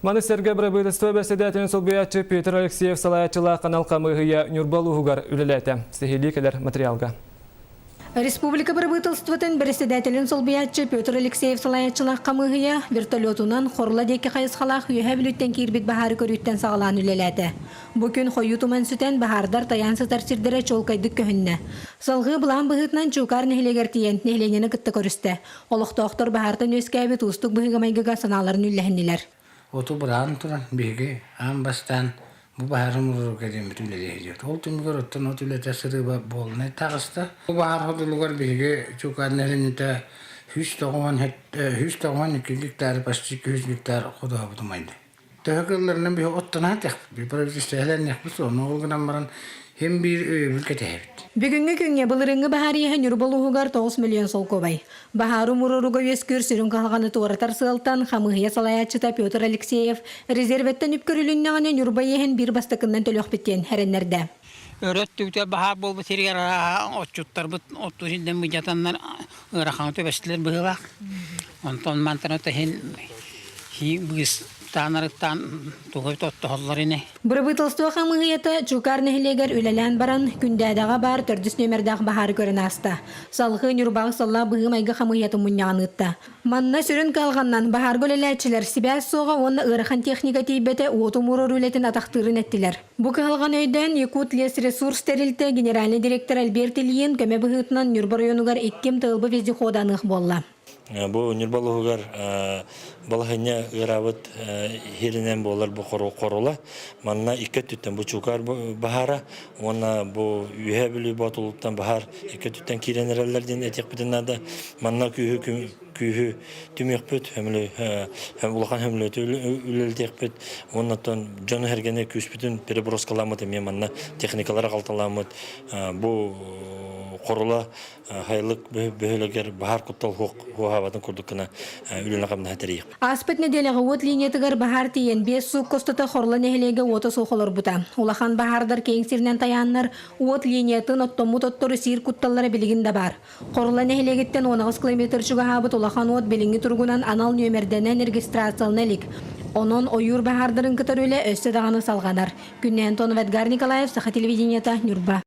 Манысерге правительство бәседәтінің солбиятчы Петр Алексеев салаятчыла канал камыгыя Нюрбалугар үлеләті. Стихили келер материалга. Республика правительствотын председателин солбиятчы Петр Алексеев салаятчылах камыгыя вертолетунан хорла деки кайысхалах үйе біліттен кирбит бахары көрүттен сағалан үлеләті. Бүкін хойу туман сүтен бахардар таянсы тарсирдері чолкайдық көхінні. Салғы бұлан бұғытнан чукар нехелегер тиент нехеленені кытты көрісті. Олықтоқтор бахартан өскәбі туыстық бұғығамайгыға саналарын үлләхіннелер. Otu buran turan bege am bastan bu baharım vurur kedem tülele ol tüm görüttün o tülete sırıba bolne tağısta bu bahar hodulugar bege çok annelerinde 100 toğman 2 hektar başçık 100 hektar kodu budumaydı. Töhküllerinin bir ottan hatık bir profesyonel yapısı onu olgunan baran hem bir ülkete hepti. Бүгінгі күнге бұлырыңғы бахарияға Нюрбалугар 9 миллион сол көбай. Бахару мұруруға өскір сүрін қалғаны туаратар сылтан қамығыя салаятчыта Петр Алексеев резерветтен үпкөріліннағаны Нюрбайehen бір бастықыннан төлөк біттен әрінлерді. Өрөттүгті бағар бол бұтергер отчуттар бұт оттурінден бұжатанлар ұрақаны төбәстілер бұғылақ. Онтон мантана тәхен бұғыз танарыттан туғып тотты холларыны. Правительство қамығыяты чукар нехелегер үлелән баран күндәдағы бар төрдіс нөмердағы бахары көрін аста. Салғы Нюрбағы салла бұғым айғы қамығыяты мұнняғын ұтты. Манна сүрін қалғаннан бахар көлеләтчілер сибәс соға оны ұрыған техника тейбеті оту мұрыр үлетін атақтырын әттілер. Бұ қалған өйден Якут лес ресурс терілті генеральный директор Альберт Ильин көмі бұғытынан Нюрбар районугар еккем тылбы везде ходанық болла. Бу Нюрбалугар балахыня ыравыт хиринен болар бу корула. Манна икке түттен бу чукар бахара, оны бу үйе билүү ботулуттан бахар икке түттен киренерелерден этек битинада манна күйі түмекпет hem улахан хемлөтө үлелтекпет. Оннан жону хергене күспүтүн переброскаламыт эме манна техникалар калталамыт. Бу корула хайлык бөлөгер бахар куттал хуаватын курдуккана үлүнө камна хатырыйык. Аспет неделяғы от линиятыгар бахар тиен 5 сук костата хорла нехелеге оты сухолор бута. Улахан бахардар кеңсирнен таяннар от линиятын оттомут оттору сир кутталлары билигинде бар. Хорла нехелегеттен 19 километр чугахабыт улахан от билинги тургунан анал нөмерденен регистрациялнелик. Онон ойур бахардарын кытар өле өсті дағаны салғанар. Күннен Тонов Эдгар Николаев, Саха телевидениета, Нюрба.